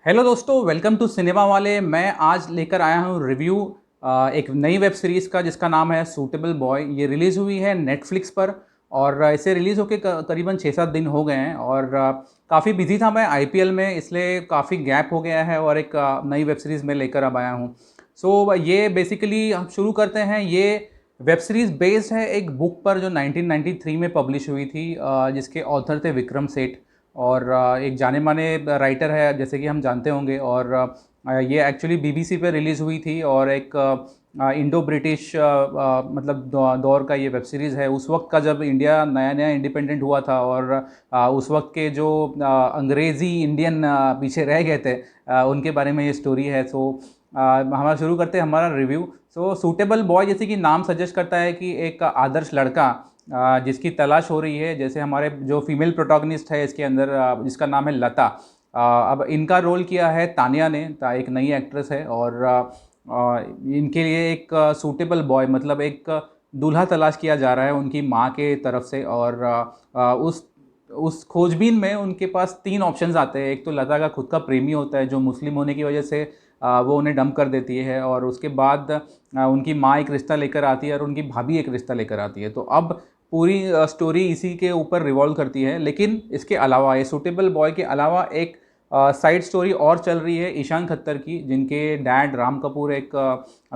Hello दोस्तों, welcome to cinema वाले। मैं आज लेकर आया हूँ रिव्यू एक नई वेब सीरीज़ का जिसका नाम है सूटेबल बॉय। ये रिलीज़ हुई है नेटफ्लिक्स पर और इसे रिलीज़ होके करीबन 6-7 दिन हो गए हैं और काफ़ी बिजी था मैं आईपीएल में, इसलिए काफ़ी गैप हो गया है और एक नई वेब सीरीज़ में लेकर अब आया हूँ। सो ये बेसिकली हम शुरू करते हैं। ये वेब सीरीज़ बेस्ड है एक बुक पर जो 1993 में पब्लिश हुई थी, जिसके ऑथर थे विक्रम सेठ और एक जाने माने राइटर है जैसे कि हम जानते होंगे। और ये एक्चुअली बीबीसी पे रिलीज़ हुई थी और एक इंडो ब्रिटिश मतलब दौर का ये वेब सीरीज़ है। उस वक्त का जब इंडिया नया नया इंडिपेंडेंट हुआ था और उस वक्त के जो अंग्रेज़ी इंडियन पीछे रह गए थे, उनके बारे में ये स्टोरी है। सो हमारा शुरू करते हैं हमारा रिव्यू। सो सूटेबल बॉय जैसे कि नाम सजेस्ट करता है कि एक आदर्श लड़का जिसकी तलाश हो रही है। जैसे हमारे जो फीमेल प्रोटोगनिस्ट है इसके अंदर, जिसका नाम है लता। अब इनका रोल किया है तानिया ने, एक नई एक्ट्रेस है और इनके लिए एक सूटेबल बॉय मतलब एक दूल्हा तलाश किया जा रहा है उनकी माँ के तरफ से। और उस खोजबीन में उनके पास 3 ऑप्शंस आते हैं। एक तो लता का खुद का प्रेमी होता है जो मुस्लिम होने की वजह से वो उन्हें डंप कर देती है, और उसके बाद उनकी माँ एक रिश्ता लेकर आती है और उनकी भाभी एक रिश्ता लेकर आती है। तो अब पूरी स्टोरी इसी के ऊपर रिवॉल्व करती है। लेकिन इसके अलावा, ये सूटेबल बॉय के अलावा, एक साइड स्टोरी और चल रही है ईशान खत्तर की, जिनके डैड राम कपूर एक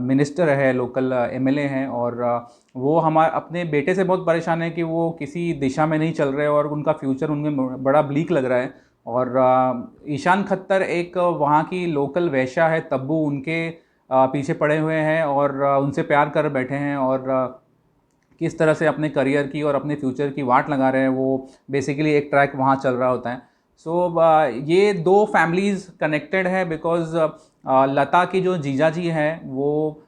मिनिस्टर है, लोकल एमएलए हैं। और वो हमारे अपने बेटे से बहुत परेशान है कि वो किसी दिशा में नहीं चल रहे और उनका फ्यूचर उनमें बड़ा ब्लीक लग रहा है। और ईशान खत्तर एक वहाँ की लोकल वेश्या है तब्बू, उनके पीछे पड़े हुए हैं और उनसे प्यार कर बैठे हैं। और किस तरह से अपने करियर की और अपने फ्यूचर की वाट लगा रहे हैं, वो बेसिकली एक ट्रैक वहाँ चल रहा होता है। सो ये दो फैमिलीज़ कनेक्टेड है बिकॉज लता की जो जीजा जी हैं वो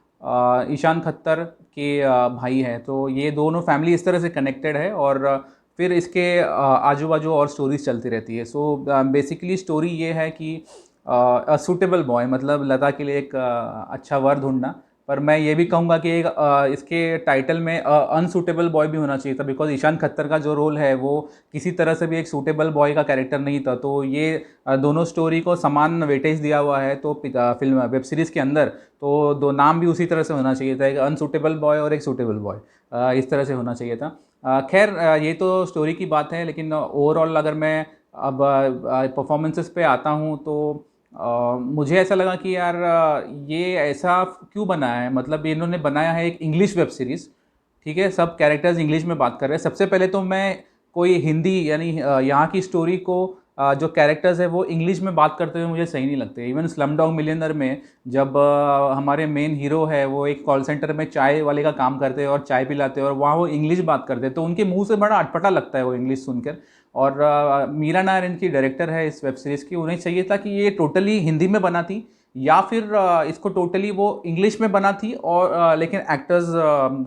ईशान खत्तर के भाई हैं। तो ये दोनों फैमिली इस तरह से कनेक्टेड है और फिर इसके आजू बाजू और स्टोरीज चलती रहती है। सो बेसिकली स्टोरी ये है कि सूटेबल बॉय मतलब लता के लिए एक अच्छा वर ढूंढना। पर मैं ये भी कहूँगा कि एक इसके टाइटल में अनसूटेबल बॉय भी होना चाहिए था, बिकॉज ईशान खत्तर का जो रोल है वो किसी तरह से भी एक सूटेबल बॉय का कैरेक्टर नहीं था। तो ये दोनों स्टोरी को समान वेटेज दिया हुआ है तो फिल्म वेब सीरीज़ के अंदर तो दो नाम भी उसी तरह से होना चाहिए था, एक अनसूटेबल बॉय और एक सूटेबल बॉय, इस तरह से होना चाहिए था। खैर, ये तो स्टोरी की बात है, लेकिन ओवरऑल अगर मैं अब परफॉर्मेंसेस पे आता हूँ तो मुझे ऐसा लगा कि यार ये ऐसा क्यों बनाया है। मतलब इन्होंने बनाया है एक इंग्लिश वेब सीरीज़, ठीक है, सब कैरेक्टर्स इंग्लिश में बात कर रहे हैं। सबसे पहले तो मैं कोई हिंदी यानी यहाँ की स्टोरी को जो कैरेक्टर्स है वो इंग्लिश में बात करते हुए मुझे सही नहीं लगते। इवन स्लम डॉग मिलियनर में जब हमारे मेन हीरो है वो एक कॉल सेंटर में चाय वाले का काम करते हैं और चाय पिलाते हैं और वहाँ वो इंग्लिश बात करते हैं, तो उनके मुंह से बड़ा अटपटा लगता है वो इंग्लिश सुनकर। और मीरा नायर इनकी डायरेक्टर है इस वेब सीरीज़ की, उन्हें चाहिए था कि ये टोटली हिंदी में बना थी या फिर इसको टोटली वो इंग्लिश में बना थी और लेकिन एक्टर्स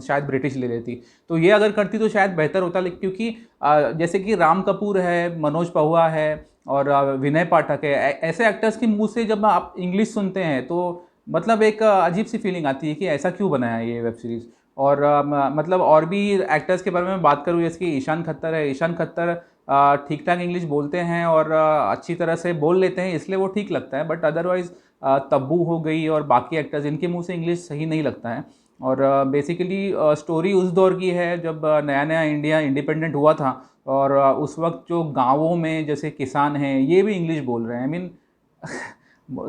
शायद ब्रिटिश ले लेती। तो ये अगर करती तो शायद बेहतर होता, लेकिन क्योंकि जैसे कि राम कपूर है, मनोज पहुआ है और विनय पाठक है, ऐसे एक्टर्स के मुंह से जब आप इंग्लिश सुनते हैं तो मतलब एक अजीब सी फीलिंग आती है कि ऐसा क्यों बनाया है ये वेब सीरीज़। और मतलब और भी एक्टर्स के बारे में बात करूँ, जैसे कि ईशान खत्तर है। ईशान खत्तर ठीक ठाक इंग्लिश बोलते हैं और अच्छी तरह से बोल लेते हैं, इसलिए वो ठीक लगता है। बट अदरवाइज़ तब्बू हो गई और बाकी एक्टर्स, इनके मुंह से इंग्लिश सही नहीं लगता है। और बेसिकली स्टोरी उस दौर की है जब नया नया इंडिया इंडिपेंडेंट हुआ था और उस वक्त जो गांवों में जैसे किसान हैं ये भी इंग्लिश बोल रहे हैं। आई मीन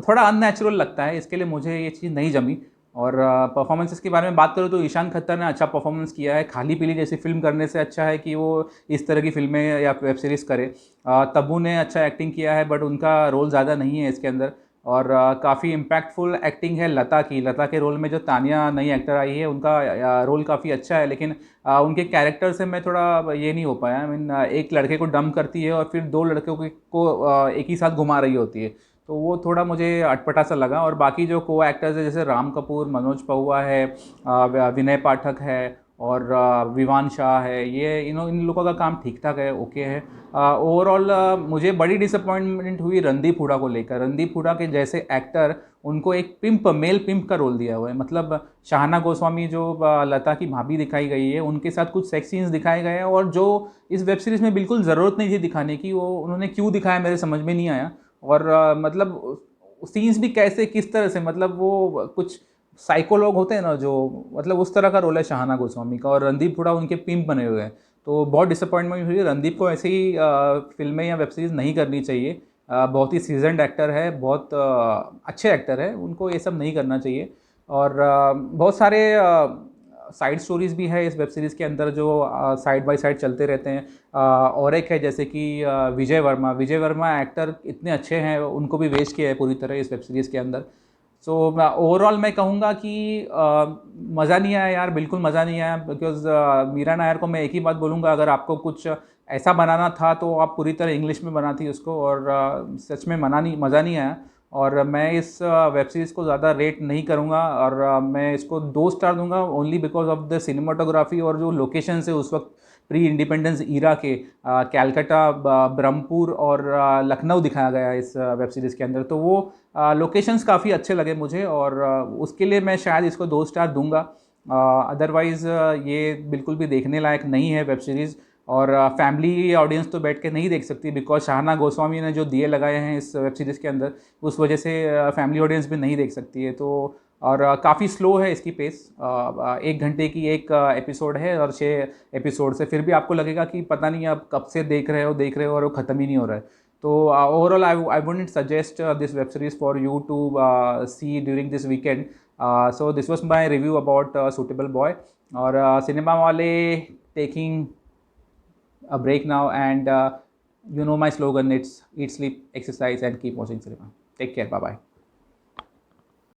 थोड़ा अननेचुरल लगता है, इसके लिए मुझे ये चीज़ नहीं जमी। और परफॉर्मेंसेस के बारे में बात करूँ तो ईशान खत्तर ने अच्छा परफॉर्मेंस किया है। खाली पीली जैसी फिल्म करने से अच्छा है कि वो इस तरह की फिल्में या वेब सीरीज़ करे। तब्बू ने अच्छा एक्टिंग किया है बट उनका रोल ज़्यादा नहीं है इसके अंदर। और काफ़ी इम्पैक्टफुल एक्टिंग है लता की। लता के रोल में जो तानिया नई एक्टर आई है उनका रोल काफ़ी अच्छा है, लेकिन उनके कैरेक्टर से मैं थोड़ा ये नहीं हो पाया। आई मीन एक लड़के को डंप करती है और फिर 2 लड़कों को एक ही साथ घुमा रही होती है, तो वो थोड़ा मुझे अटपटा सा लगा। और बाकी जो को एक्टर्स है जैसे राम कपूर, मनोज पहुआ है, विनय पाठक है और विवान शाह है, ये इन लोगों का काम ठीक ठाक है, ओके है। ओवरऑल मुझे बड़ी डिसअपॉइंटमेंट हुई रणदीप हुडा को लेकर। रणदीप हुडा के जैसे एक्टर, उनको एक पिंप, मेल पिंप का रोल दिया हुआ है। मतलब शाहना गोस्वामी जो लता की भाभी दिखाई गई है, उनके साथ कुछ सेक्स सीन्स दिखाए गए हैं और जो इस वेब सीरीज़ में बिल्कुल ज़रूरत नहीं थी दिखाने की, वो उन्होंने क्यों दिखाया मेरे समझ में नहीं आया। और मतलब सीन्स भी कैसे किस तरह से, मतलब वो कुछ साइको लोग होते हैं ना जो, मतलब उस तरह का रोल है शहाना गोस्वामी का, और रणदीप हुडा उनके पिंप बने हुए हैं। तो बहुत डिसअपॉइंटमेंट हुई। रणदीप को ऐसे ही फिल्में या वेब सीरीज़ नहीं करनी चाहिए। बहुत ही सीजनड एक्टर है, बहुत अच्छे एक्टर है, उनको ये सब नहीं करना चाहिए। और बहुत सारे साइड स्टोरीज भी है इस वेब सीरीज़ के अंदर जो साइड बाय साइड चलते रहते हैं। और एक है जैसे कि विजय वर्मा एक्टर इतने अच्छे हैं, उनको भी वेस्ट किया है पूरी तरह इस वेब सीरीज़ के अंदर। सो ओवरऑल मैं कहूँगा कि मज़ा नहीं आया यार, बिल्कुल मज़ा नहीं आया। बिकॉज मीरा नायर को मैं एक ही बात बोलूँगा, अगर आपको कुछ ऐसा बनाना था तो आप पूरी तरह इंग्लिश में बनाती उसको, और सच में मज़ा नहीं आया। और मैं इस वेब सीरीज़ को ज़्यादा रेट नहीं करूँगा, और मैं इसको 2 स्टार दूंगा only because of the cinematography और जो लोकेशन है उस वक्त प्री इंडिपेंडेंस ईरा के कैलकाटा, ब्रह्मपुर और लखनऊ दिखाया गया इस वेब सीरीज़ के अंदर। तो वो लोकेशंस काफ़ी अच्छे लगे मुझे, और उसके लिए मैं शायद इसको 2 स्टार दूंगा। अदरवाइज़ ये बिल्कुल भी देखने लायक नहीं है वेब सीरीज़, और फैमिली ऑडियंस तो बैठ के नहीं देख सकती बिकॉज शाहाना गोस्वामी ने जो दिए लगाए हैं इस वेब सीरीज़ के अंदर, उस वजह से फैमिली ऑडियंस भी नहीं देख सकती है। तो और काफ़ी स्लो है इसकी पेस। 1 घंटे की एक एपिसोड है, और 6 एपिसोड से फिर भी आपको लगेगा कि पता नहीं आप कब से देख रहे हो और वो ख़त्म ही नहीं हो रहा है। तो overall I wouldn't suggest this web series for you to see during this weekend. So this was my review about Suitable Boy. और सिनेमा वाले taking a break now, and you know my slogan, it's eat, sleep, exercise and keep watching cinema. Take care, bye bye.